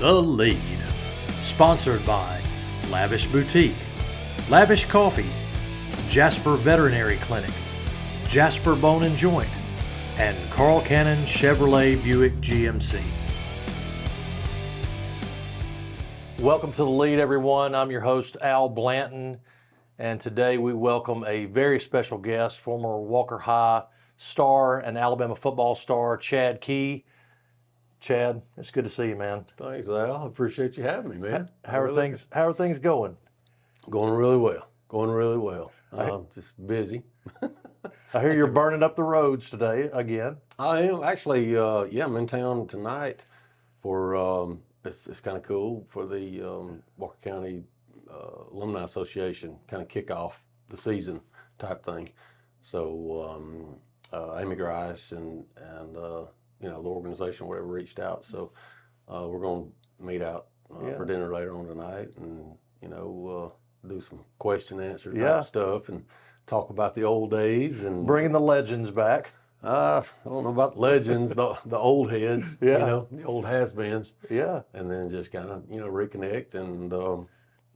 The Lead. Sponsored by Lavish Boutique, Lavish Coffee, Jasper Veterinary Clinic, Jasper Bone and Joint, and Carl Cannon Chevrolet Buick GMC. Welcome to The Lead, everyone. I'm your host, Al Blanton, and today we welcome a very special guest, former Walker High star and Alabama football star, Chad Key. Chad, it's good to see you, man. Thanks, Al. I appreciate you having me, man. How are things going? Going really well. Just busy. I hear you're burning up the roads today again. I am actually. I'm in town tonight for. It's kind of cool for the Walker County Alumni Association kind of kick off the season type thing. So Amy Grice and the organization, whatever, reached out. So we're going to meet out for dinner later on tonight, and do some question answer type stuff and talk about the old days and bringing the legends back. I don't know about legends, the old heads, the old has-beens. Yeah. And then just kind of, reconnect and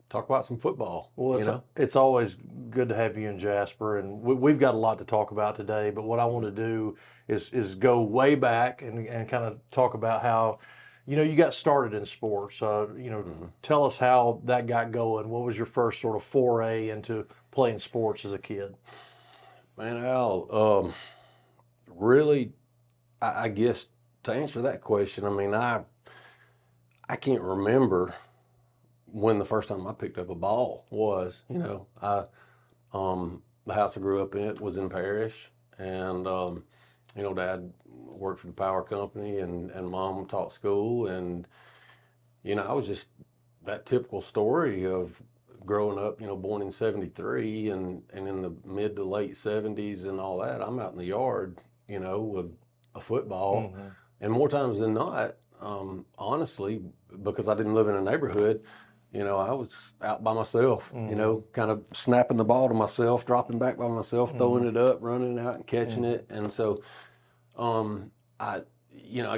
talk about some football. Well, it's always good to have you in Jasper, and we've got a lot to talk about today, but what I want to do is go way back and kind of talk about how, you got started in sports. Tell us how that got going. What was your first sort of foray into playing sports as a kid? Man, Al, really, I guess to answer that question, I can't remember when the first time I picked up a ball was. The house I grew up in was in Parrish, and Dad worked for the power company, and Mom taught school, and I was just that typical story of growing up, born in 73, and in the mid to late 70s and all that, I'm out in the yard, with a football. Mm-hmm. And more times than not, honestly, because I didn't live in a neighborhood, I was out by myself, mm-hmm. Kind of snapping the ball to myself, dropping back by myself, mm-hmm. throwing it up, running it out and catching mm-hmm. it. And so, I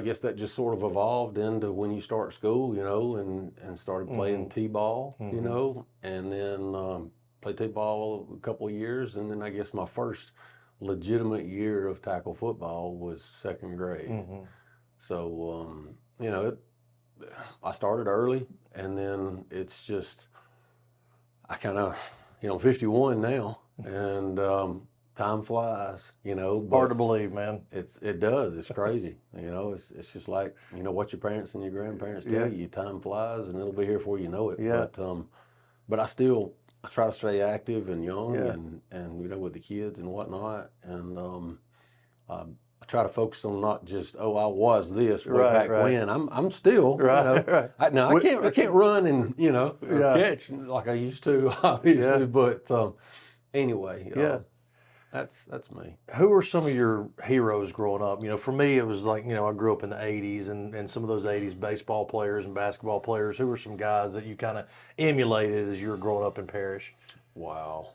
guess that just sort of evolved into when you start school, and started playing mm-hmm. t-ball, mm-hmm. And then played t-ball a couple of years. And then I guess my first legitimate year of tackle football was second grade. Mm-hmm. So, I started early, and then it's just, I kind of, 51 now, and time flies, Hard to believe, man. It does. It's crazy. It's just like, what your parents and your grandparents tell you, time flies, and it'll be here before you know it. Yeah. But I try to stay active and young and with the kids and whatnot. And I try to focus on not just, I was this way back when. I'm still, right. I can't run and, catch like I used to, obviously. But anyway, that's me. Who are some of your heroes growing up? For me, it was like, I grew up in the 80s, and some of those 80s baseball players and basketball players. Who were some guys that you kind of emulated as you were growing up in Parrish? Wow.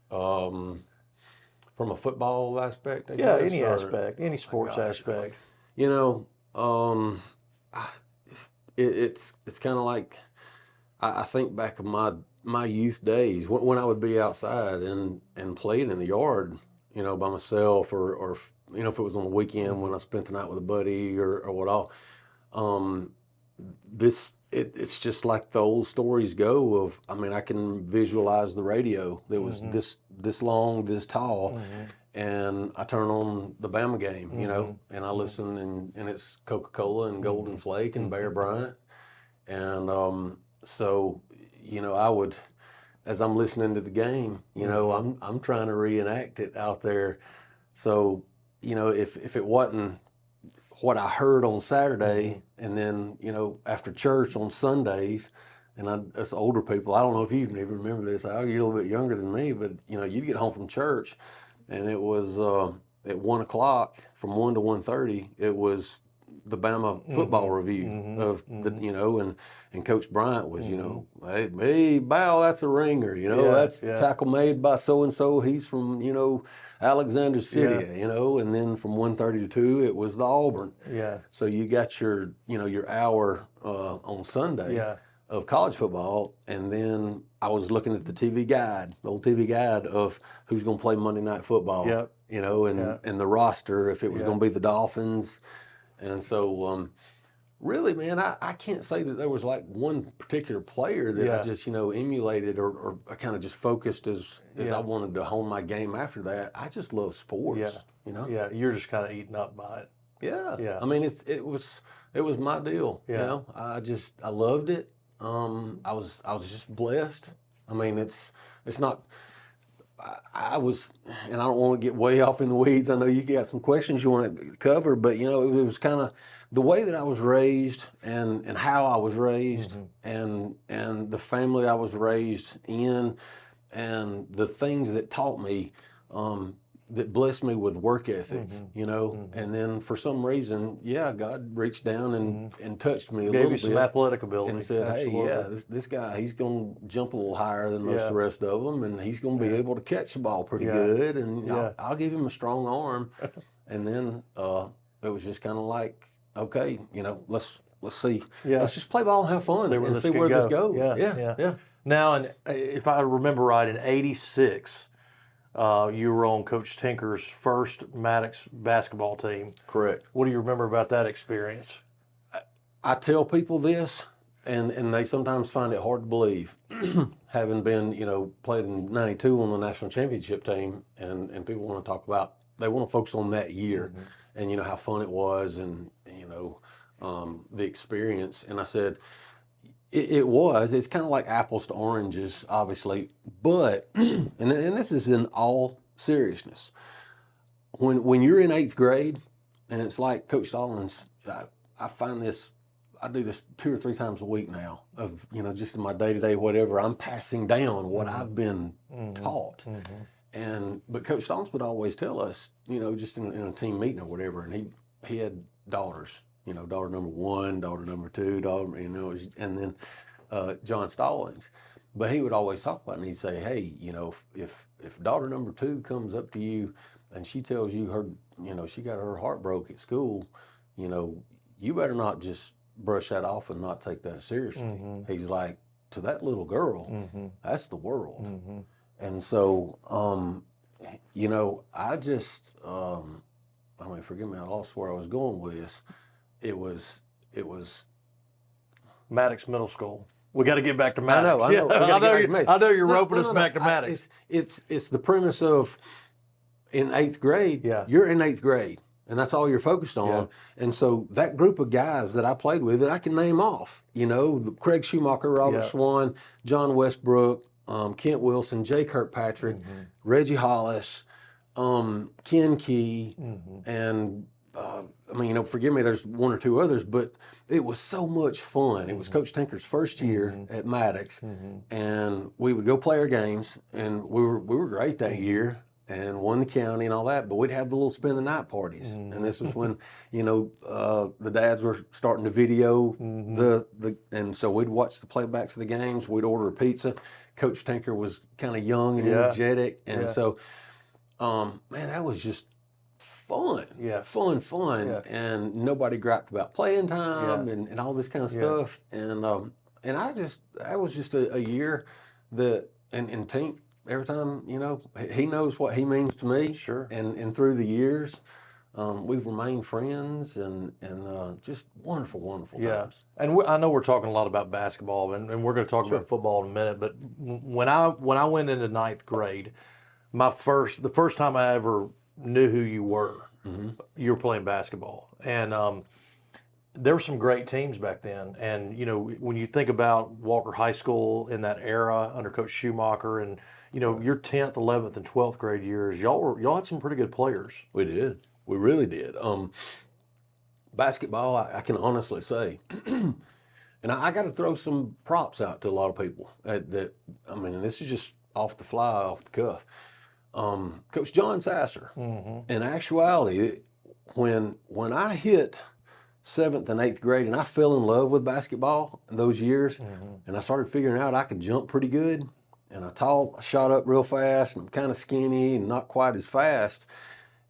From a football aspect, I guess? Any aspect, any sports aspect. It's kind of like, I think back of my youth days when I would be outside and playing in the yard, by myself, or if it was on the weekend when I spent the night with a buddy or what all. It's just like the old stories go of, I can visualize the radio that was mm-hmm. this long, this tall, mm-hmm. and I turn on the Bama game, mm-hmm. and I listen, and it's Coca-Cola and Golden mm-hmm. Flake and mm-hmm. Bear Bryant. And so, I would, as I'm listening to the game, mm-hmm. I'm trying to reenact it out there. So, if it wasn't what I heard on Saturday, mm-hmm. and then, after church on Sundays, and us older people, I don't know if you even remember this, you're a little bit younger than me, but, you'd get home from church, and it was at 1 o'clock, from 1 to 1:30, it was, the Bama football review of the, you know, and Coach Bryant was, you know, hey, Bow, that's a ringer, you know, that's tackle made by so-and-so. He's from, you know, Alexander City, you know, and then from 1:30 to 2, it was the Auburn. Yeah. So you got your, you know, your hour on Sunday of college football, and then I was looking at the TV guide, the old TV guide of who's going to play Monday Night Football, you know, and the roster, if it was going to be the Dolphins. And so, really, man, I can't say that there was like one particular player that I just, you know, emulated or I kind of just focused as I wanted to hone my game after that. I just love sports, you know? Yeah, you're just kind of eaten up by it. Yeah. I mean, it was my deal, you know? I loved it. I was just blessed. I mean, it's not, I was, and I don't want to get way off in the weeds. I know you got some questions you want to cover, but you know, it was kind of the way that I was raised and how I was raised and the family I was raised in and the things that taught me, that blessed me with work ethic, you know, and then for some reason, God reached down and touched me a little bit. Gave you some athletic ability. And said, hey, this guy, he's going to jump a little higher than most of the rest of them, and he's going to be able to catch the ball pretty good, and I'll give him a strong arm. And then it was just kind of like, okay, you know, let's see. Let's just play ball and have fun and see where this goes. Yeah. Now, and if I remember right, in '86, you were on Coach Tinker's first Maddox basketball team. Correct. What do you remember about that experience? I tell people this, and they sometimes find it hard to believe, having been, you know, played in '92 on the national championship team, and people want to talk about, they want to focus on that year and, you know, how fun it was and, you know, the experience. And I said, it's kind of like apples to oranges, obviously, but, and this is in all seriousness, when you're in 8th grade, and it's like Coach Stallings, I find this, I do this 2 or 3 times a week now of, you know, just in my day-to-day whatever, I'm passing down what I've been taught. But Coach Stallings would always tell us, you know, just in a team meeting or whatever, and he had daughters, you know, daughter number 1, daughter number 2, daughter, you know, and then John Stallings. But he would always talk about it, and he'd say, hey, you know, if daughter number 2 comes up to you and she tells you her, you know, she got her heart broke at school, you know, you better not just brush that off and not take that seriously. He's like, to that little girl, that's the world. And so, you know, I just, I mean, forgive me, I lost where I was going with this. It was Maddox Middle School. We got to get back to Maddox. I know. I know you're roping us back to Maddox. It's the premise of in 8th grade, you're in 8th grade, and that's all you're focused on. And so that group of guys that I played with that I can name off, you know, Craig Schumacher, Robert Swan, John Westbrook, Kent Wilson, Jay Kirkpatrick, Reggie Hollis, Ken Key, and I mean, you know, forgive me, there's 1 or 2 others, but it was so much fun. It was Coach Tinker's first year at Maddox, and we would go play our games, and we were great that year and won the county and all that, but we'd have the little spend the night parties. And this was when, you know, the dads were starting to video and so we'd watch the playbacks of the games, we'd order a pizza. Coach Tinker was kind of young and energetic, and so, man, that was just fun. Fun. And nobody griped about playing time and all this kind of stuff. And that was just a year that, and Tink, every time, you know, he knows what he means to me. Sure. And through the years, we've remained friends and just wonderful times. And I know we're talking a lot about basketball, and we're going to talk about football in a minute. But when I went into 9th grade, the first time I ever knew who you were playing basketball, and there were some great teams back then. And you know, when you think about Walker High School in that era under Coach Schumacher, and you know, your 10th, 11th, and 12th grade years, y'all had some pretty good players. We did. We really did. Basketball, I can honestly say, and I got to throw some props out to a lot of people that I mean, and this is just off the fly, off the cuff. Coach John Sasser. In actuality, when I hit 7th and 8th grade, and I fell in love with basketball in those years. And I started figuring out I could jump pretty good. And I shot up real fast, and I'm kind of skinny and not quite as fast.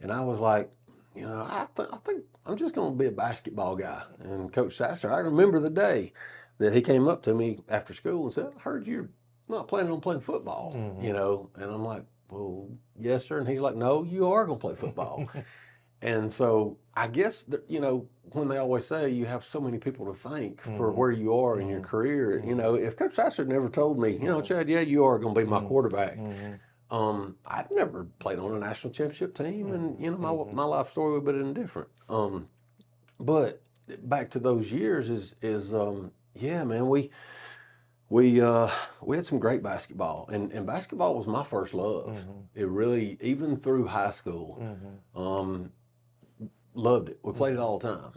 And I was like, I think I'm just going to be a basketball guy. And Coach Sasser, I remember the day that he came up to me after school and said, I heard you're not planning on playing football, And I'm like, well, yes, sir. And he's like, no, you are going to play football. And so I guess, that, when they always say you have so many people to thank for where you are in your career, if Coach Sasser never told me, Chad, yeah, you are going to be my quarterback. I'd never played on a national championship team, and my life story would have been different. But back to those years is yeah, man, we had some great basketball, and basketball was my first love. It really, even through high school, loved it. We played it all the time.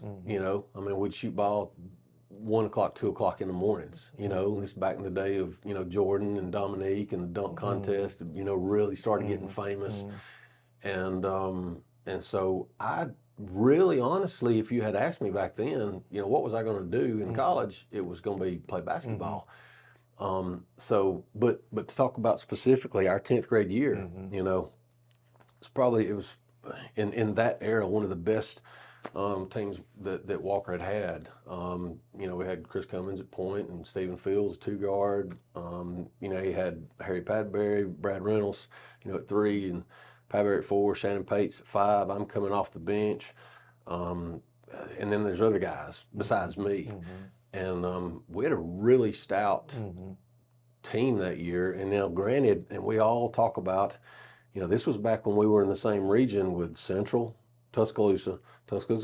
We'd shoot ball 1 o'clock, 2 o'clock in the mornings. This back in the day of Jordan and Dominique and the dunk contest. Really started getting famous, and so I really, honestly, if you had asked me back then, what was I going to do in college? It was going to be play basketball. But to talk about specifically our 10th grade year, it was in that era one of the best teams that Walker had. We had Chris Cummins at point and Stephen Fields, 2-guard. He had Harry Padbury, Brad Reynolds, at 3, and Padbury at 4, Shannon Pates at 5. I'm coming off the bench. And then there's other guys besides me. And we had a really stout team that year. And now, granted, and we all talk about, this was back when we were in the same region with Central, Tuscaloosa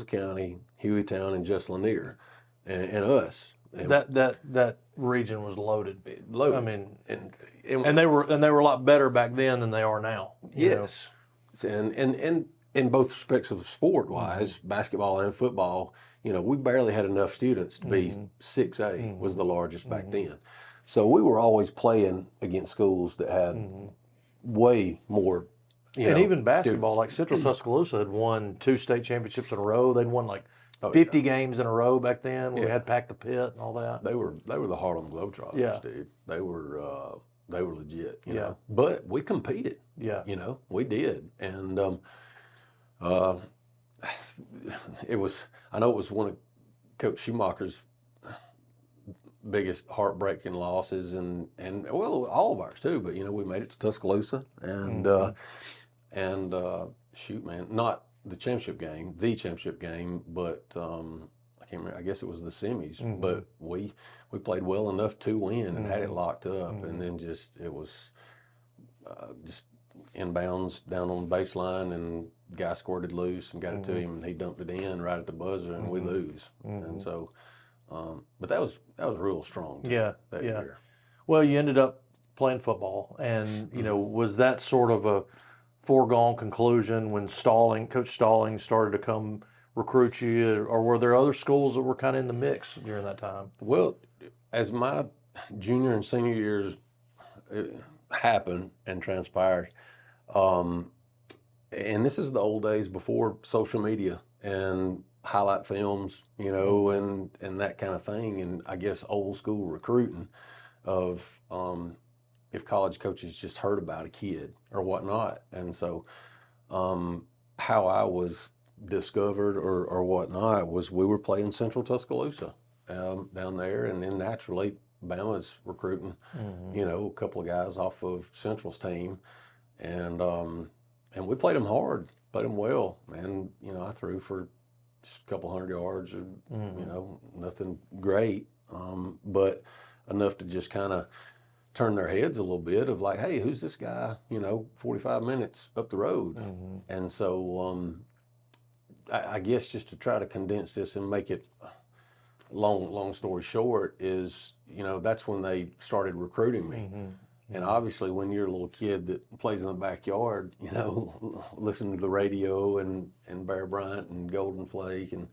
County, Hueytown, and Just Lanier, and us. And that region was loaded. Loaded. I mean, and they were a lot better back then than they are now. Yes, and in both respects of sport wise, basketball and football, we barely had enough students to be 6A was the largest back then. So we were always playing against schools that had way more. And even basketball, like Central Tuscaloosa had won 2 state championships in a row. They'd won like 50 games in a row back then. We had Pack the Pit and all that. They were the Harlem Globetrotters, dude. They were legit, know. But we competed. Yeah. We did. And it was one of Coach Schumacher's biggest heartbreaking losses, and well, all of ours too. But we made it to Tuscaloosa, and shoot, man, not the championship game, but I can't remember. I guess it was the semis. But we played well enough to win and had it locked up, and then it was just inbounds down on the baseline, and guy squirted loose and got it to him, and he dumped it in right at the buzzer, and we lose. And so, but that was real strong. That year. Well, you ended up playing football, and was that sort of a foregone conclusion when Coach Stalling started to come recruit you, or were there other schools that were kind of in the mix during that time? Well, as my junior and senior years happened and transpired, and this is the old days before social media and highlight films, and that kind of thing, and I guess old school recruiting of if college coaches just heard about a kid or whatnot. And so how I was discovered or whatnot was we were playing Central Tuscaloosa down there, and then naturally Bama's recruiting, a couple of guys off of Central's team, and we played them hard, played them well, and I threw for just a couple hundred yards, or nothing great, but enough to just kind of turn their heads a little bit of like, hey, who's this guy? 45 minutes up the road, and so I guess just to try to condense this and make it long story short is, that's when they started recruiting me. And obviously when you're a little kid that plays in the backyard, listening to the radio and Bear Bryant and Golden Flake, and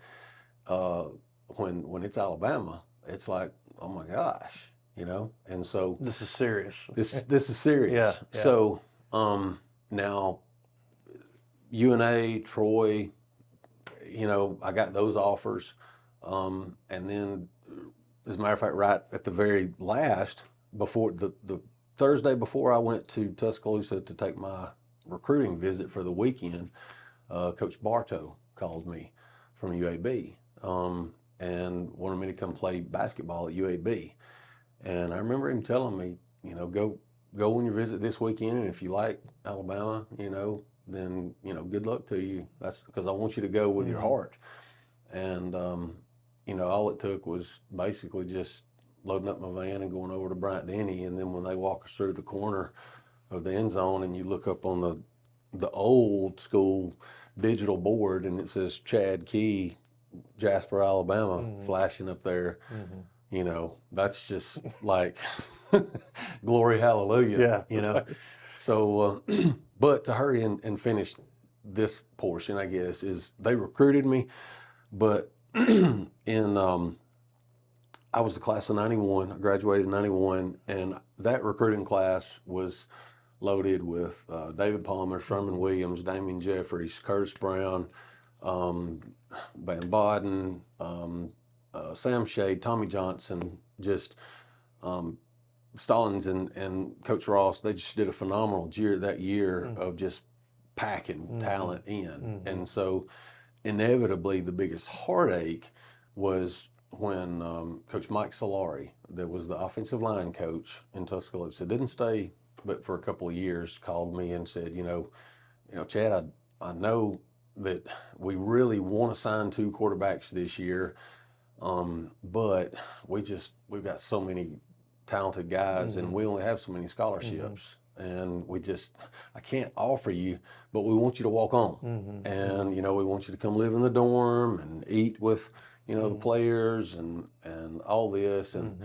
when it's Alabama, it's like, oh my gosh, and so this is serious. This is serious. Yeah. So now UNA, Troy, I got those offers. And then, as a matter of fact, right at the very last, before the Thursday before I went to Tuscaloosa to take my recruiting visit for the weekend, Coach Bartow called me from UAB, and wanted me to come play basketball at UAB. And I remember him telling me, go on your visit this weekend, and if you like Alabama, then good luck to you. That's because I want you to go with your heart. And all it took was basically just loading up my van and going over to Bryant Denny, and then when they walk us through the corner of the end zone, and you look up on the old school digital board, and it says Chad Key, Jasper, Alabama, flashing up there. That's just like glory, hallelujah. Yeah. So, but to hurry and finish this portion, I guess, is they recruited me, but I was the class of 91. I graduated in 91, and that recruiting class was loaded with David Palmer, Sherman Williams, Damian Jeffries, Curtis Brown, Van Baden, Sam Shade, Tommy Johnson, just Stallings and Coach Ross. They just did a phenomenal year that year of just packing talent in. And so inevitably the biggest heartache was when Coach Mike Solari, that was the offensive line coach in Tuscaloosa, didn't stay but for a couple of years, called me and said, Chad, I know that we really want to sign 2 quarterbacks this year, but we've got so many talented guys and we only have so many scholarships. And I can't offer you, but we want you to walk on. And, we want you to come live in the dorm and eat with, the players and all this. And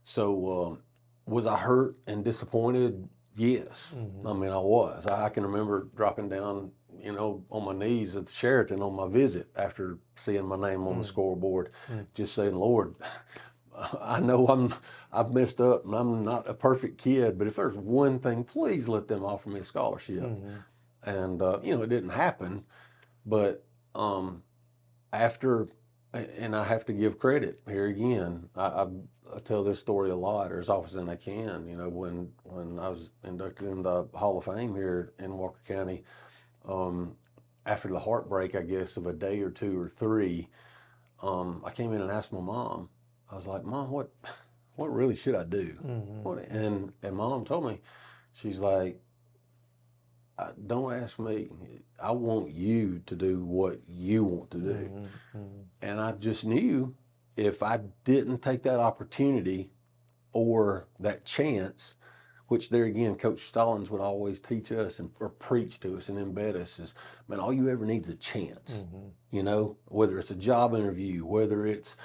so was I hurt and disappointed? Yes. I mean, I was. I can remember dropping down, on my knees at the Sheraton on my visit after seeing my name on the scoreboard, just saying, Lord, I know I've messed up and I'm not a perfect kid, but if there's one thing, please let them offer me a scholarship. And, it didn't happen, but after, and I have to give credit here again, I tell this story a lot, or as often as I can, when I was inducted in the Hall of Fame here in Walker County, after the heartbreak, I guess, of a day or 2 or 3, I came in and asked my mom. I was like, Mom, what really should I do? And Mom told me, she's like, don't ask me. I want you to do what you want to do. And I just knew if I didn't take that opportunity or that chance, which there again, Coach Stallings would always teach us or preach to us and embed us is, man, all you ever need is a chance. Whether it's a job interview, whether it's,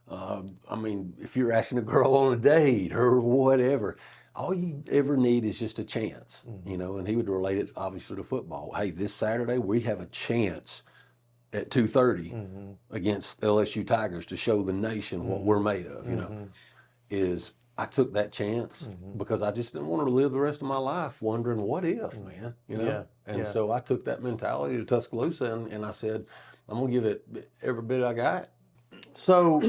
if you're asking a girl on a date or whatever, all you ever need is just a chance, and he would relate it obviously to football. Hey, this Saturday we have a chance at 2:30 against LSU Tigers to show the nation what we're made of, is I took that chance because I just didn't want to live the rest of my life wondering what if, man, So I took that mentality to Tuscaloosa and I said, I'm going to give it every bit I got. So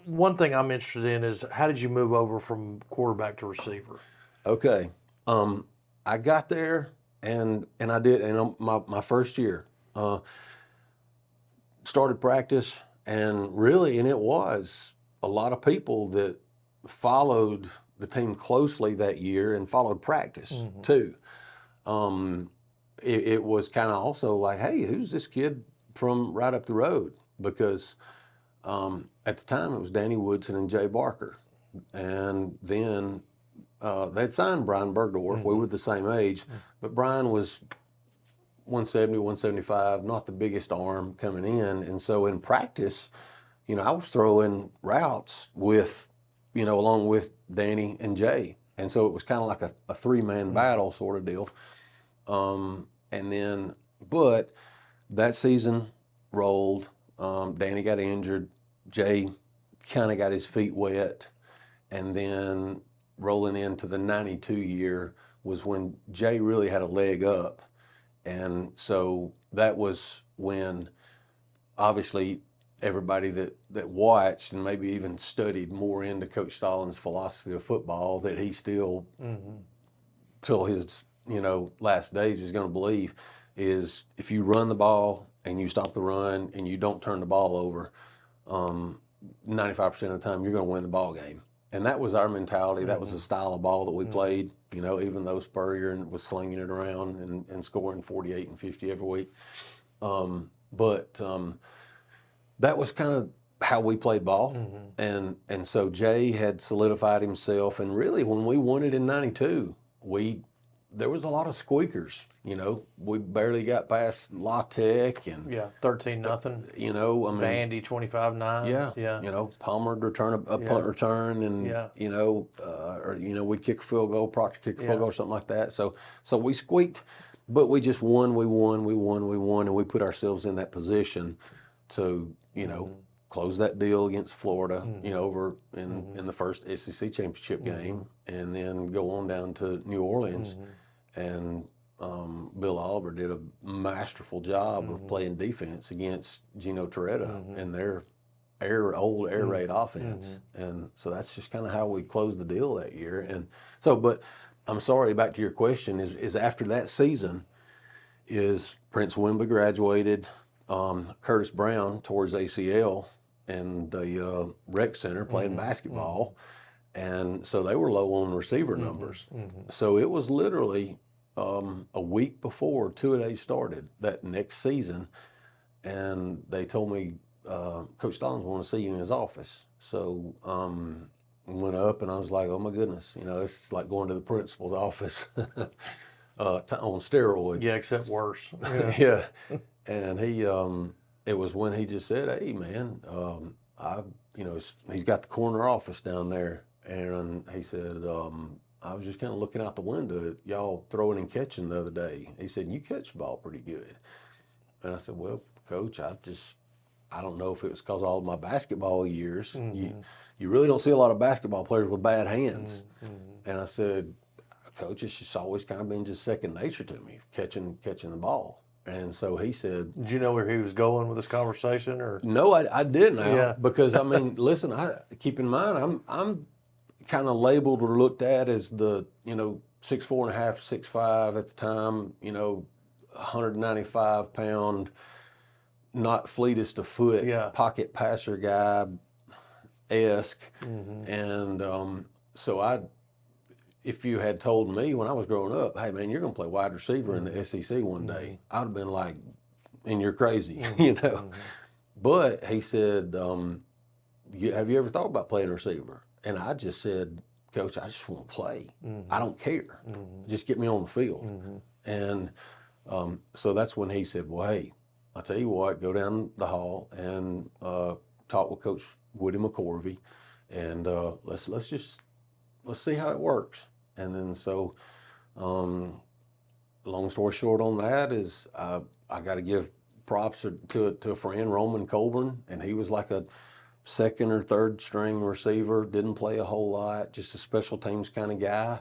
one thing I'm interested in is how did you move over from quarterback to receiver? Okay. I got there and I did, and my first year, started practice and it was a lot of people that followed the team closely that year and followed practice too. It was kind of also like, hey, who's this kid from right up the road? Because at the time, it was Danny Woodson and Jay Barker. And then they'd signed Brian Bergdorf. We were the same age. But Brian was 170, 175, not the biggest arm coming in. And so in practice, I was throwing routes with, along with Danny and Jay. And so it was kind of like a 3-man battle sort of deal. But that season rolled. Danny got injured. Jay kind of got his feet wet. And then rolling into the 92 year was when Jay really had a leg up. And so that was when, obviously, everybody that watched and maybe even studied more into Coach Stalin's philosophy of football that he still, till his last days, is going to believe is if you run the ball and you stop the run and you don't turn the ball over, 95% of the time you're going to win the ball game. And that was our mentality. That was the style of ball that we played. Even though Spurrier was slinging it around and scoring 48 and 50 every week. But that was kind of how we played ball. And so Jay had solidified himself. And really, when we won it in '92, there was a lot of squeakers. We barely got past La Tech and 13-0. Vandy 25-9. Yeah. Palmer would return a punt return, and we'd kick a field goal, Proctor kick a field goal, something like that. So we squeaked, but we just won. We won, and we put ourselves in that position to close that deal against Florida, over in the first SEC championship game, and then go on down to New Orleans. And Bill Oliver did a masterful job of playing defense against Gino Toretta and their old air raid offense. And so that's just kind of how we closed the deal that year. And so, but I'm sorry, back to your question, is after that season, is Prince Wimby graduated, Curtis Brown tore his ACL in the rec center playing basketball. And so they were low on receiver numbers. So it was literally a week before two-a-days started that next season, and they told me, Coach Stallings want to see you in his office. So went up, and I was like, oh my goodness, it's like going to the principal's office on steroids. Yeah, except worse. Yeah. And it was when he just said, hey man, he's got the corner office down there. And he said, I was just kind of looking out the window at y'all throwing and catching the other day. He said, you catch the ball pretty good. And I said, well, Coach, I don't know if it was because of all of my basketball years. You really don't see a lot of basketball players with bad hands. And I said, Coach, it's just always kind of been just second nature to me, catching the ball. And so he said, did you know where he was going with this conversation? Or no, I didn't. Because listen, keep in mind, I'm kind of labeled or looked at as the 6'4.5", 6'5" at the time, 195-pound, not fleetest of foot, pocket passer guy esque. And so if you had told me when I was growing up, hey man, you're gonna play wide receiver in the SEC one day, I'd have been like, and you're crazy, But he said, have you ever thought about playing receiver? And I just said, Coach, I just want to play. I don't care. Just get me on the field. And so that's when he said, well, hey, I'll tell you what, go down the hall and talk with Coach Woody McCorvey, and let's see how it works. And then so, long story short on that is I got to give props to a friend, Roman Colburn, and he was like a second or third string receiver, didn't play a whole lot, just a special teams kind of guy.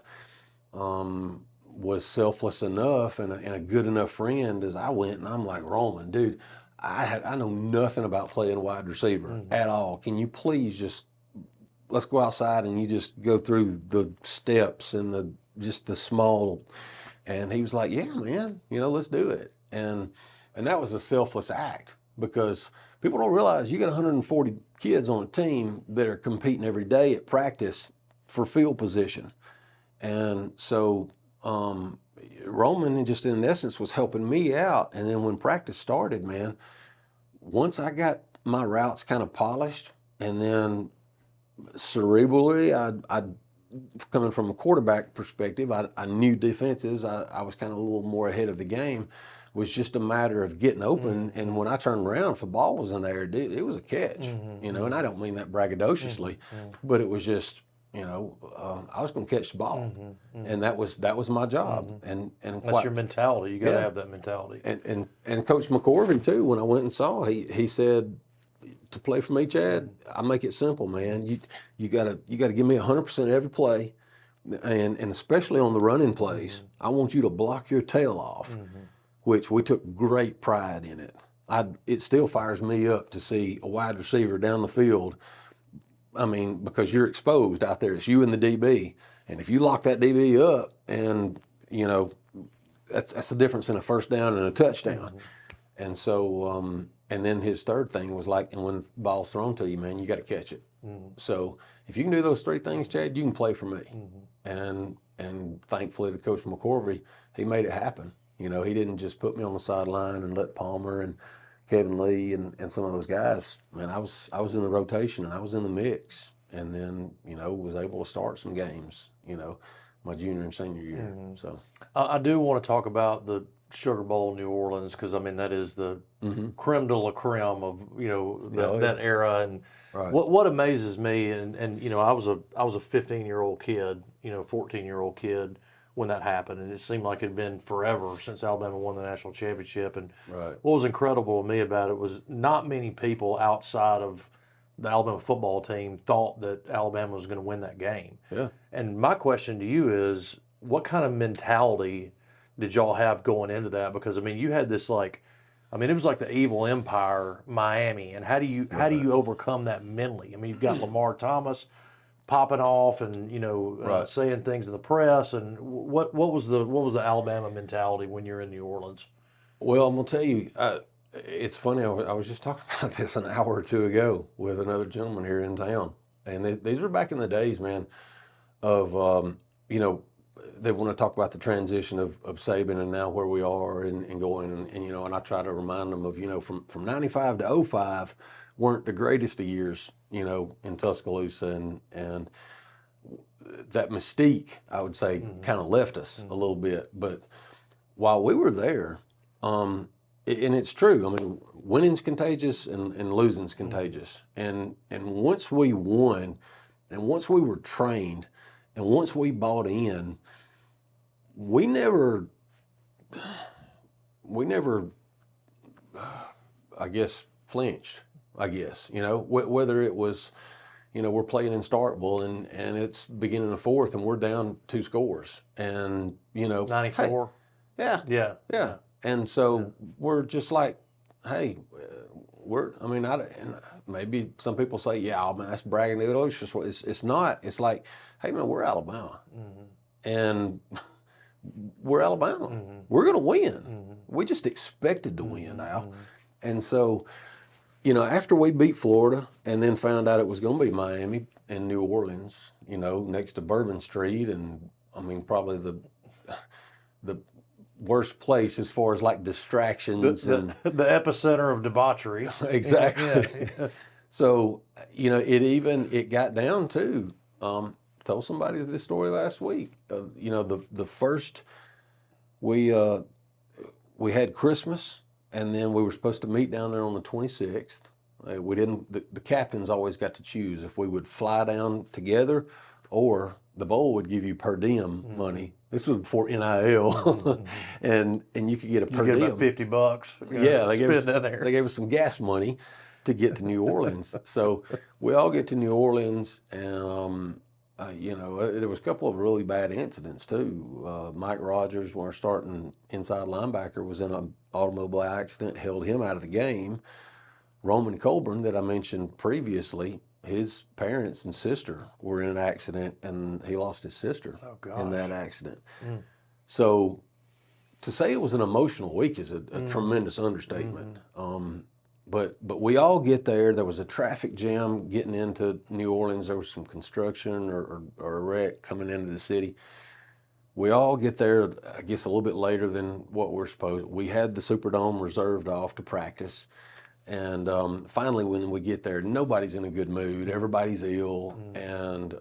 Was selfless enough and a good enough friend as I went, and I'm like, Roman, dude, I know nothing about playing wide receiver at all. Can you please let's go outside and you just go through the steps and the small. And he was like, yeah, man, let's do it. And that was a selfless act, because people don't realize you got 140 kids on a team that are competing every day at practice for field position. And so Roman, just in essence, was helping me out. And then when practice started, man, once I got my routes kind of polished, and then cerebrally, I coming from a quarterback perspective, I knew defenses. I was kind of a little more ahead of the game. It was just a matter of getting open. And when I turned around, if the ball was in there, dude, it was a catch. And I don't mean that braggadociously, but it was just, I was going to catch the ball, and that was my job. And that's your mentality. You got to have that mentality. And Coach McCorvey too. When I went and saw, he said, to play for me, Chad, I make it simple, man. You gotta give me 100% every play, and especially on the running plays. I want you to block your tail off, which we took great pride in it. it still fires me up to see a wide receiver down the field. I mean, because you're exposed out there. It's you and the DB. And if you lock that DB up, and, you know, that's the difference in a first down and a touchdown. And so, and then his third thing was like, and when the ball's thrown to you, man, you got to catch it. So if you can do those three things, Chad, you can play for me. And thankfully to Coach McCorvey, he made it happen. You know, he didn't just put me on the sideline and let Palmer and Kevin Lee and some of those guys. Man, I was in the rotation and I was in the mix, and then, you know, was able to start some games, you know, my junior and senior year. So I do want to talk about the Sugar Bowl New Orleans, because I mean that is the creme de la creme of, you know, that era. And what amazes me, and you know, I was a 15-year-old kid, you know, 14-year-old kid when that happened, and it seemed like it had been forever since Alabama won the national championship. And what was incredible to me about it was not many people outside of the Alabama football team thought that Alabama was going to win that game. And my question to you is, what kind of mentality did y'all have going into that? Because I mean, you had this, like, I mean, it was like the evil empire, Miami, and how do you overcome that mentally? I mean, you've got Lamar Thomas popping off and, you know, saying things in the press, and what was the Alabama mentality when you're in New Orleans? Well, I'm gonna tell you, it's funny. I was just talking about this an hour or two ago with another gentleman here in town, and these were back in the days, man, of you know, they want to talk about the transition of Saban and now where we are and going, and you know, and I try to remind them of, you know, from 95 to 05 weren't the greatest of years, you know, in Tuscaloosa, and that mystique, I would say, kind of left us a little bit. But while we were there, and it's true, I mean, winning's contagious and losing's contagious. And once we won, and once we were trained, and once we bought in, we never, I guess, flinched. I guess, you know, whether it was, you know, we're playing in Starkville and it's beginning of fourth and we're down 2 scores, and, you know, 94. Hey, yeah. And so we're just like, hey, I mean, and maybe some people say, yeah, man, that's bragging. It's not. It's like, hey, man, we're Alabama, and we're Alabama. We're gonna win. We just expected to win now, and so, you know, after we beat Florida and then found out it was going to be Miami and New Orleans, you know, next to Bourbon Street, and I mean, probably the worst place as far as like distractions and the epicenter of debauchery. Exactly. So, you know, it got down to, told somebody this story last week. You know, the first we had Christmas. And then we were supposed to meet down there on the 26th. We didn't. The captains always got to choose if we would fly down together, or the bowl would give you per diem money. This was before NIL, and you could get a per diem. About $50. Yeah, they gave us some gas money to get to New Orleans. So we all get to New Orleans, and you know, there was a couple of really bad incidents too. Mike Rogers, our starting inside linebacker, was in an automobile accident, held him out of the game. Roman Colburn, that I mentioned previously, his parents and sister were in an accident, and he lost his sister in that accident. So to say it was an emotional week is a tremendous understatement. But we all get there. There was a traffic jam getting into New Orleans. There was some construction or a wreck coming into the city. We all get there, I guess, a little bit later than what we're supposed. We had the Superdome reserved off to practice. And finally, when we get there, nobody's in a good mood. Everybody's ill. And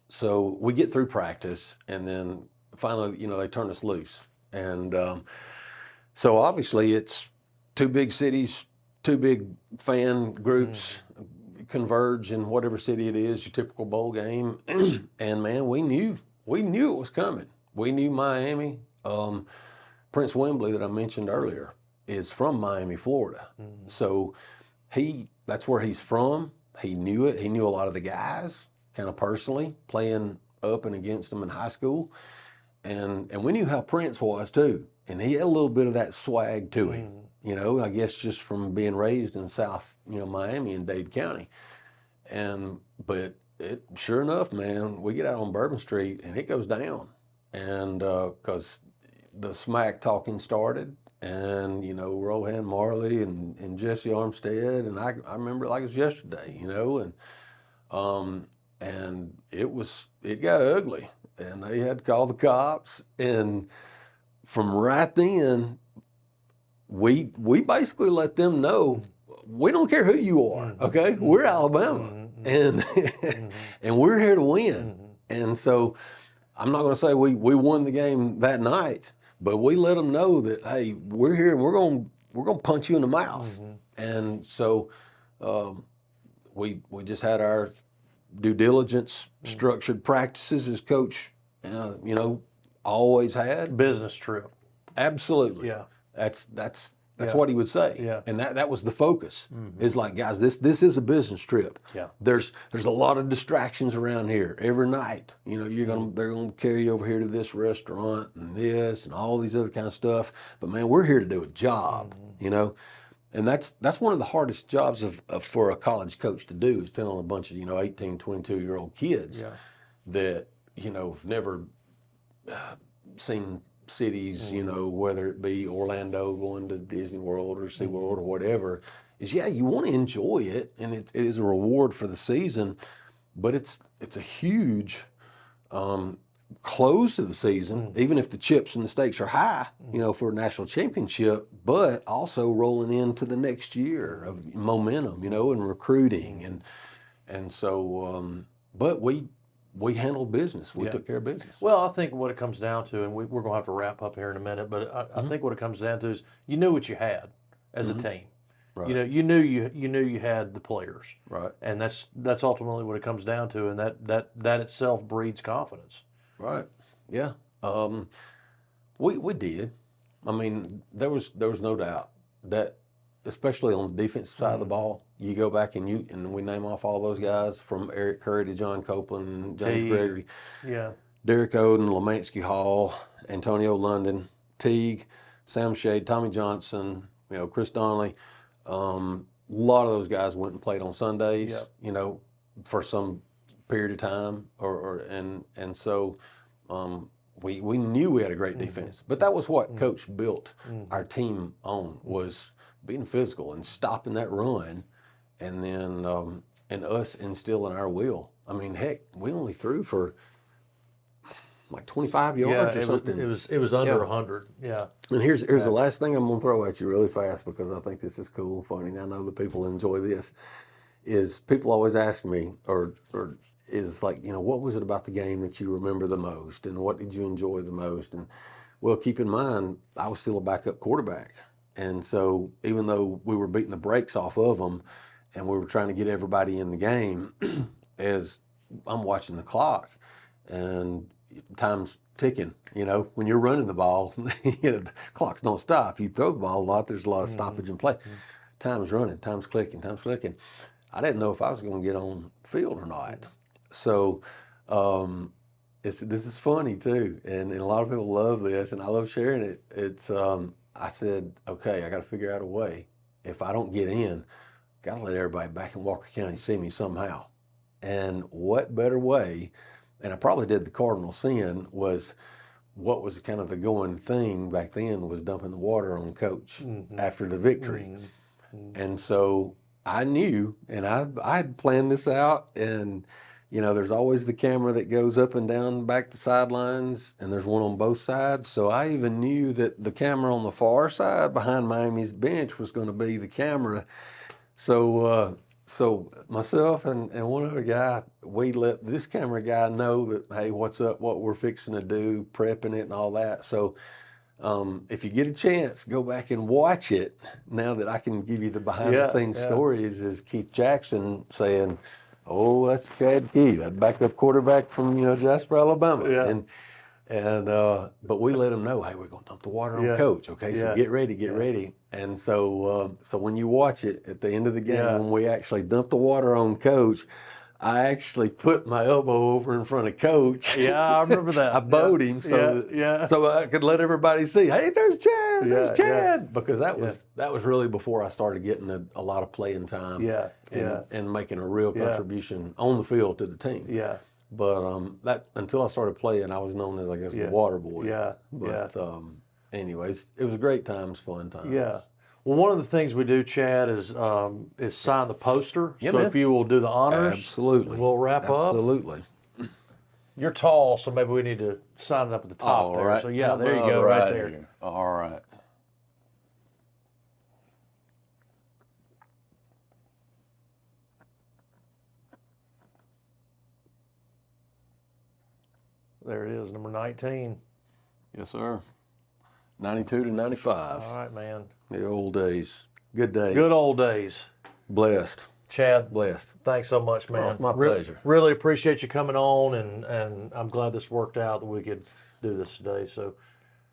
so we get through practice, and then finally, you know, they turn us loose. And so obviously it's 2 big cities, 2 big fan groups converge in whatever city it is, your typical bowl game. And man, we knew it was coming. We knew Miami. Prince Wembley that I mentioned earlier is from Miami, Florida. So that's where he's from. He knew it. He knew a lot of the guys kind of personally, playing up and against them in high school. And we knew how Prince was too. And he had a little bit of that swag to him. you know, I guess just from being raised in South, you know, Miami and Dade County. But it, sure enough, man, we get out on Bourbon Street and it goes down. And, cause the smack talking started, and, you know, Rohan Marley and Jesse Armstead. And I remember it like it was yesterday, you know, and it got ugly, and they had to call the cops. And from right then, we basically let them know, we don't care who you are, okay? We're Alabama, and and we're here to win. And so I'm not going to say we won the game that night, but we let them know that, hey, we're here and we're going to punch you in the mouth. And so we just had our due diligence, structured practices as coach, you know, always had. Business trip. Absolutely. Yeah. That's what he would say. Yeah. And that was the focus. It's like, guys, this is a business trip. Yeah. There's a lot of distractions around here every night. You know, they're gonna carry you over here to this restaurant and this and all these other kind of stuff. But man, we're here to do a job, you know. And that's one of the hardest jobs for a college coach to do, is telling a bunch of, you know, 18, 22-year-old kids that, you know, have never seen cities, you know, whether it be Orlando, going to Disney World or SeaWorld or whatever, is you want to enjoy it, and it is a reward for the season, but it's a huge close to the season, even if the chips and the stakes are high, you know, for a national championship, but also rolling into the next year of momentum, you know, and recruiting, and so, but we handled business. We took care of business. Well, I think what it comes down to, and we're going to have to wrap up here in a minute, but I think what it comes down to is you knew what you had as a team. Right. You know, you knew you had the players. Right. And that's ultimately what it comes down to, and that itself breeds confidence. Right. Yeah. We did. I mean, there was no doubt that, especially on the defensive side of the ball, you go back and we name off all those guys, from Eric Curry to John Copeland, James Gregory, Derek Oden, Lemansky Hall, Antonio London, Teague, Sam Shade, Tommy Johnson, you know, Chris Donnelly. A lot of those guys went and played on Sundays, you know, for some period of time, and so we knew we had a great defense. But that was what Coach built our team on, was being physical and stopping that run, and then and us instilling our will. I mean, heck, we only threw for like 25 yards or something. It was under 100. Yeah. And here's the last thing I'm gonna throw at you really fast, because I think this is cool and funny, and I know the people enjoy this. Is people always ask me, or is like, you know, what was it about the game that you remember the most, and what did you enjoy the most? And well, keep in mind, I was still a backup quarterback, and so even though we were beating the brakes off of them, and we were trying to get everybody in the game, as I'm watching the clock, and time's ticking. You know, when you're running the ball, you know, the clocks don't stop. You throw the ball a lot, there's a lot of stoppage in play. Time's running, time's clicking, time's clicking. I didn't know if I was going to get on field or not. So this is funny too, and a lot of people love this, and I love sharing it. It's I said, okay, I got to figure out a way. If I don't get in, got to let everybody back in Walker County see me somehow. And what better way? And I probably did the cardinal sin, was what was kind of the going thing back then, was dumping the water on Coach after the victory. And so I knew, and I had planned this out, and you know, there's always the camera that goes up and down back the sidelines, and there's one on both sides. So I even knew that the camera on the far side behind Miami's bench was going to be the camera. So so myself and one other guy, we let this camera guy know that, hey, what's up, what we're fixing to do, prepping it and all that. So if you get a chance, go back and watch it. Now that I can give you the behind-the-scenes stories, is Keith Jackson saying, "Oh, that's Chad Key, that backup quarterback from, you know, Jasper, Alabama." But we let him know, hey, we're going to dump the water on Coach. Okay, so get ready. And so so when you watch it at the end of the game, when we actually dumped the water on Coach, I actually put my elbow over in front of Coach. Yeah, I remember that. I bowed him so I could let everybody see. Hey, there's Chad. There's Chad. Because that was really before I started getting a lot of playing time. And making a real contribution on the field to the team. Yeah. But that until I started playing, I was known as, I guess, the water boy. But anyways, it was great times, fun times. Yeah. Well, one of the things we do, Chad, is sign the poster. Yeah, so man. if you will do the honors, Absolutely. we'll wrap up. Absolutely. You're tall, so maybe we need to sign it up at the top All there. right. So yeah, there you go, right there. All right. There it is, number 19. Yes, sir. 92 to 95. All right, man. The old days. Good days. Good old days. Blessed. Chad, Blessed. thanks so much, man. Oh, it's my pleasure. Really appreciate you coming on, and I'm glad this worked out that we could do this today. So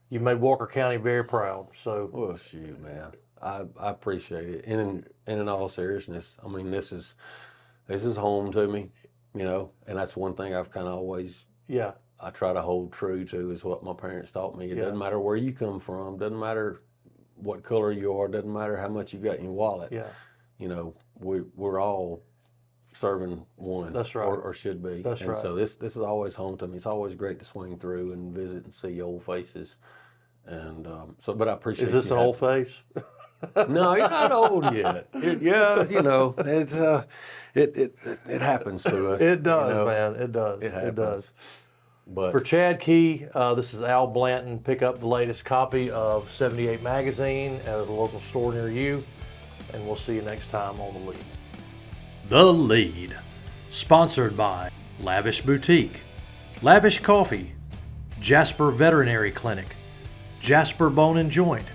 you've made Walker County very proud. So Well, shoot, man. I appreciate it. And in all seriousness, I mean, this is home to me, you know, and that's one thing I've kind of always I try to hold true to is what my parents taught me. It doesn't matter where you come from, doesn't matter what color you are, doesn't matter how much you got in your wallet. Yeah. You know, we're all serving one. That's right. Or should be. That's right. So this is always home to me. It's always great to swing through and visit and see old faces. And but I appreciate. Is this an old face? No, you're not old yet. You know, it's it happens to us. It does, you know? man. It does. It happens. It does. But For Chad Key, this is Al Blanton. Pick up the latest copy of 78 Magazine at a local store near you, and we'll see you next time on The Lead. The Lead, sponsored by Lavish Boutique, Lavish Coffee, Jasper Veterinary Clinic, Jasper Bone and Joint,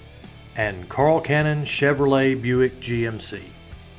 and Carl Cannon Chevrolet Buick GMC.